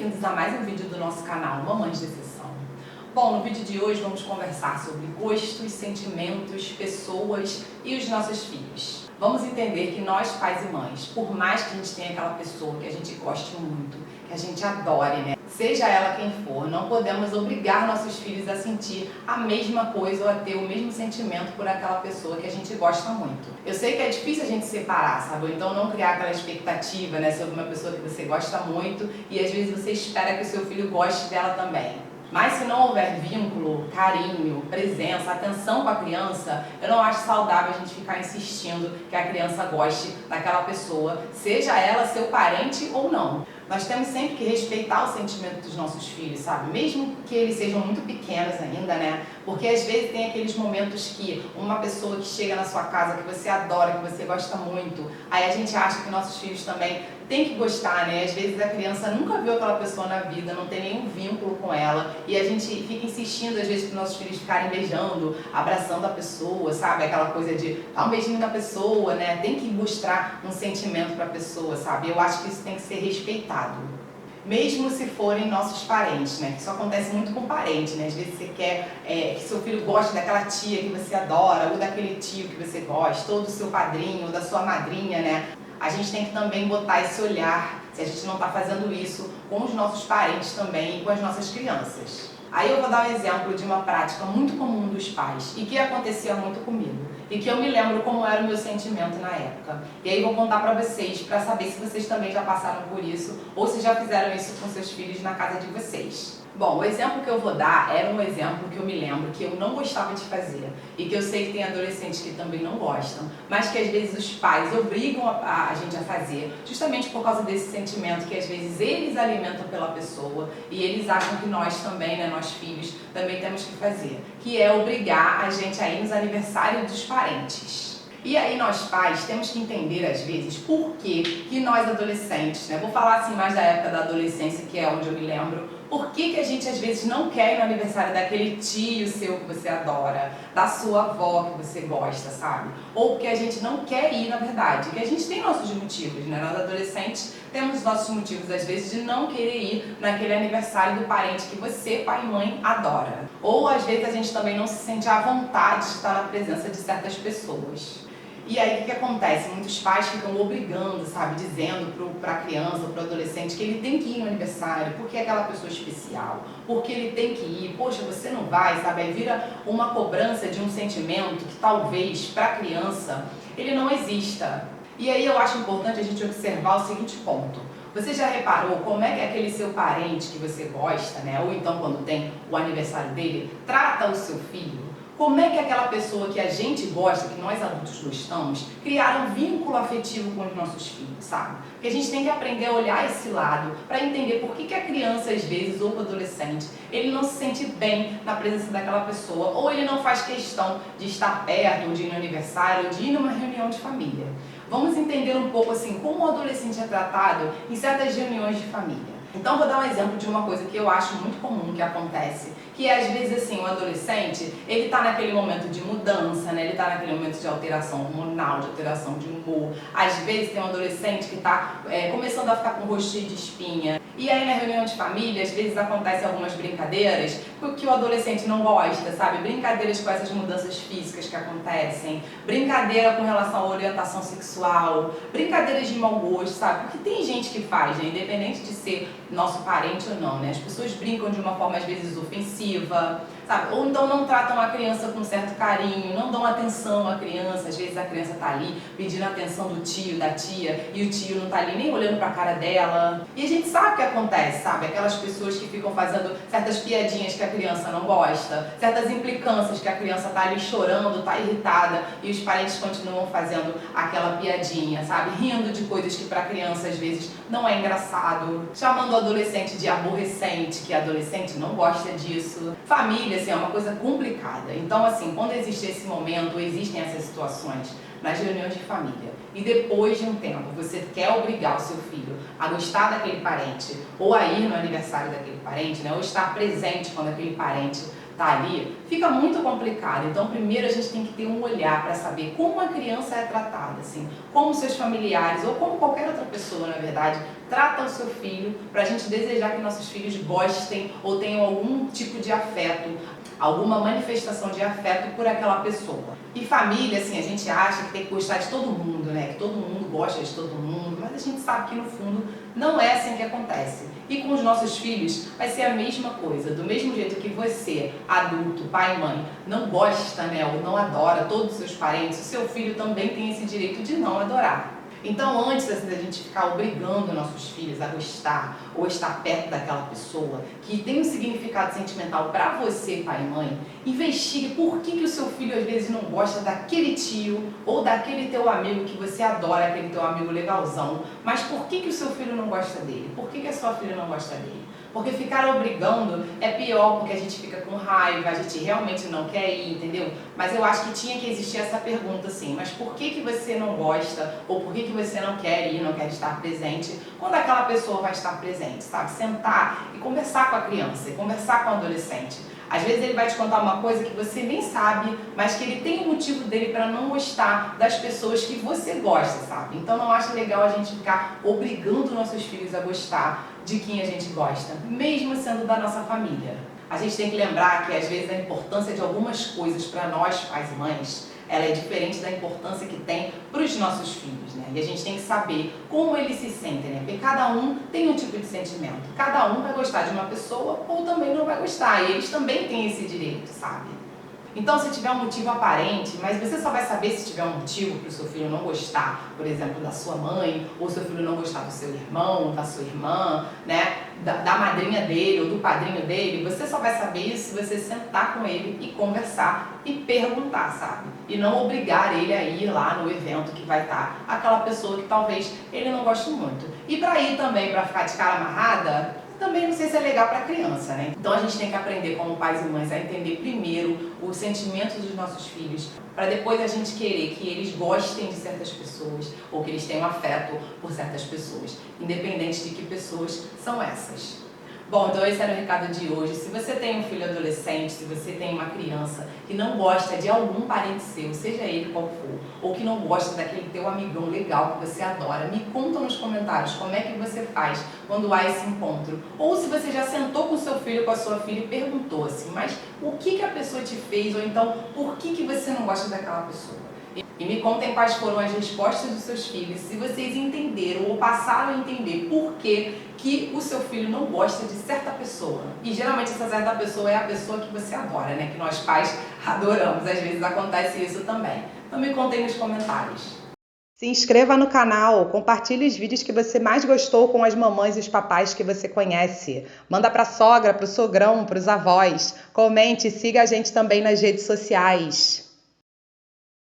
bem-vindos a mais um vídeo do nosso canal Mamães de Exceção. Bom, no vídeo de hoje vamos conversar sobre gostos, sentimentos, pessoas e os nossos filhos. Vamos entender que nós, pais e mães, por mais que a gente tenha aquela pessoa que a gente goste muito, que a gente adore, né? Seja ela quem for, não podemos obrigar nossos filhos a sentir a mesma coisa ou a ter o mesmo sentimento por aquela pessoa que a gente gosta muito. Eu sei que é difícil a gente separar, sabe? Ou então não criar aquela expectativa, né, sobre uma pessoa que você gosta muito e às vezes você espera que o seu filho goste dela também. Mas se não houver vínculo, carinho, presença, atenção com a criança, eu não acho saudável a gente ficar insistindo que a criança goste daquela pessoa, seja ela seu parente ou não. Nós temos sempre que respeitar o sentimento dos nossos filhos, sabe? Mesmo que eles sejam muito pequenos ainda, né? Porque às vezes tem aqueles momentos que uma pessoa que chega na sua casa, que você adora, que você gosta muito, aí a gente acha que nossos filhos também têm que gostar, né? Às vezes a criança nunca viu aquela pessoa na vida, não tem nenhum vínculo com ela, e a gente fica insistindo às vezes para nossos filhos ficarem beijando, abraçando a pessoa, sabe? Aquela coisa de dar um beijinho na pessoa, né? Tem que mostrar um sentimento para a pessoa, sabe? Eu acho que isso tem que ser respeitado. Mesmo se forem nossos parentes, né? Que isso acontece muito com parente, né? Às vezes você quer que seu filho goste daquela tia que você adora, ou daquele tio que você gosta, ou do seu padrinho, ou da sua madrinha, né? A gente tem que também botar esse olhar, se a gente não está fazendo isso com os nossos parentes também e com as nossas crianças. Aí eu vou dar um exemplo de uma prática muito comum dos pais e que acontecia muito comigo e que eu me lembro como era o meu sentimento na época. E aí vou contar pra vocês, pra saber se vocês também já passaram por isso ou se já fizeram isso com seus filhos na casa de vocês. Bom, o exemplo que eu vou dar era um exemplo que eu me lembro que eu não gostava de fazer e que eu sei que tem adolescentes que também não gostam, mas que às vezes os pais obrigam a gente a fazer justamente por causa desse sentimento que às vezes eles alimentam pela pessoa e eles acham que nós também, né, nós filhos, também temos que fazer, que é obrigar a gente a ir nos aniversários dos parentes. E aí nós pais temos que entender às vezes por que nós adolescentes, né, vou falar assim mais da época da adolescência, que é onde eu me lembro, por que a gente às vezes não quer ir no aniversário daquele tio seu que você adora, da sua avó que você gosta, sabe? Ou porque a gente não quer ir, na verdade, que a gente tem nossos motivos, né? Nós adolescentes temos nossos motivos às vezes de não querer ir naquele aniversário do parente que você, pai e mãe, adora. Ou às vezes a gente também não se sente à vontade de estar na presença de certas pessoas. E aí o que acontece? Muitos pais ficam obrigando, sabe, dizendo para a criança, para o adolescente que ele tem que ir no aniversário, porque é aquela pessoa especial, porque ele tem que ir, poxa, você não vai, sabe? Aí vira uma cobrança de um sentimento que talvez para a criança ele não exista. E aí eu acho importante a gente observar o seguinte ponto. Você já reparou como é que aquele seu parente que você gosta, né, ou então quando tem o aniversário dele, trata o seu filho? Como é que aquela pessoa que a gente gosta, que nós adultos gostamos, criar um vínculo afetivo com os nossos filhos, sabe? Porque a gente tem que aprender a olhar esse lado para entender por que a criança, às vezes, ou o adolescente, ele não se sente bem na presença daquela pessoa, ou ele não faz questão de estar perto, ou de ir no aniversário, ou de ir numa reunião de família. Vamos entender um pouco assim como o adolescente é tratado em certas reuniões de família. Então vou dar um exemplo de uma coisa que eu acho muito comum que acontece, que é às vezes assim, o adolescente, ele tá naquele momento de mudança, né? Ele tá naquele momento de alteração hormonal, de alteração de humor. Às vezes tem um adolescente que tá começando a ficar com o rosto cheio de espinha. E aí na reunião de família, às vezes acontecem algumas brincadeiras que o adolescente não gosta, sabe? Brincadeiras com essas mudanças físicas que acontecem, brincadeira com relação à orientação sexual, brincadeiras de mau gosto, sabe? Porque tem gente que faz, né? Independente de ser nosso parente ou não, né? As pessoas brincam de uma forma às vezes ofensiva, sabe? Ou então não tratam a criança com certo carinho, não dão atenção à criança. Às vezes a criança tá ali pedindo a atenção do tio, da tia, e o tio não tá ali nem olhando pra cara dela. E a gente sabe o que acontece, sabe? Aquelas pessoas que ficam fazendo certas piadinhas que a criança não gosta, certas implicâncias que a criança tá ali chorando, tá irritada, e os parentes continuam fazendo aquela piadinha, sabe? Rindo de coisas que pra criança às vezes não é engraçado, chamando o adolescente de aborrecente, que adolescente não gosta disso. Família, assim, é uma coisa complicada. Então, assim, quando existe esse momento, existem essas situações nas reuniões de família, e depois de um tempo você quer obrigar o seu filho a gostar daquele parente, ou a ir no aniversário daquele parente, né, ou estar presente quando aquele parente está ali, fica muito complicado. Então, primeiro a gente tem que ter um olhar para saber como a criança é tratada, assim, como seus familiares, ou como qualquer outra pessoa, na verdade, trata o seu filho, para a gente desejar que nossos filhos gostem ou tenham algum tipo de afeto, alguma manifestação de afeto por aquela pessoa. E família, assim, a gente acha que tem que gostar de todo mundo, né? Que todo mundo gosta de todo mundo, mas a gente sabe que no fundo não é assim que acontece. E com os nossos filhos vai ser a mesma coisa. Do mesmo jeito que você, adulto, pai e mãe, não gosta, né, ou não adora todos os seus parentes, o seu filho também tem esse direito de não adorar. Então, antes da gente ficar obrigando nossos filhos a gostar ou estar perto daquela pessoa que tem um significado sentimental para você, pai e mãe, investigue por que o seu filho às vezes não gosta daquele tio ou daquele teu amigo que você adora, aquele teu amigo legalzão, mas por que o seu filho não gosta dele? Por que a sua filha não gosta dele? Porque ficar obrigando é pior, porque a gente fica com raiva, a gente realmente não quer ir, entendeu? Mas eu acho que tinha que existir essa pergunta assim, mas por que você não gosta, ou por que você não quer ir, não quer estar presente, quando aquela pessoa vai estar presente, sabe? Sentar e conversar com a criança, e conversar com o adolescente. Às vezes ele vai te contar uma coisa que você nem sabe, mas que ele tem um motivo dele para não gostar das pessoas que você gosta, sabe? Então não acho legal a gente ficar obrigando nossos filhos a gostar de quem a gente gosta, mesmo sendo da nossa família. A gente tem que lembrar que às vezes a importância de algumas coisas para nós, pais e mães, ela é diferente da importância que tem para os nossos filhos, né? E a gente tem que saber como eles se sentem, né? Porque cada um tem um tipo de sentimento. Cada um vai gostar de uma pessoa ou também não vai gostar. E eles também têm esse direito, sabe? Então, se tiver um motivo aparente, mas você só vai saber se tiver um motivo para o seu filho não gostar, por exemplo, da sua mãe, ou seu filho não gostar do seu irmão, da sua irmã, né, da madrinha dele ou do padrinho dele, você só vai saber isso se você sentar com ele e conversar e perguntar, sabe? E não obrigar ele a ir lá no evento que vai estar aquela pessoa que talvez ele não goste muito. E para ir também, para ficar de cara amarrada, também não sei se é legal para criança, né? Então a gente tem que aprender como pais e mães a entender primeiro os sentimentos dos nossos filhos, para depois a gente querer que eles gostem de certas pessoas ou que eles tenham afeto por certas pessoas, independente de que pessoas são essas. Bom, então esse era o recado de hoje. Se você tem um filho adolescente, se você tem uma criança que não gosta de algum parente seu, seja ele qual for, ou que não gosta daquele teu amigão legal que você adora, me conta nos comentários como é que você faz quando há esse encontro. Ou se você já sentou com o seu filho, com a sua filha e perguntou assim, mas o que a pessoa te fez? Ou então, por que você não gosta daquela pessoa? E me contem quais foram as respostas dos seus filhos, se vocês entenderam ou passaram a entender por que o seu filho não gosta de certa pessoa. E geralmente essa certa pessoa é a pessoa que você adora, né? Que nós pais adoramos, às vezes acontece isso também. Então me contem nos comentários. Se inscreva no canal, compartilhe os vídeos que você mais gostou com as mamães e os papais que você conhece. Manda para a sogra, para o sogrão, para os avós. Comente e siga a gente também nas redes sociais.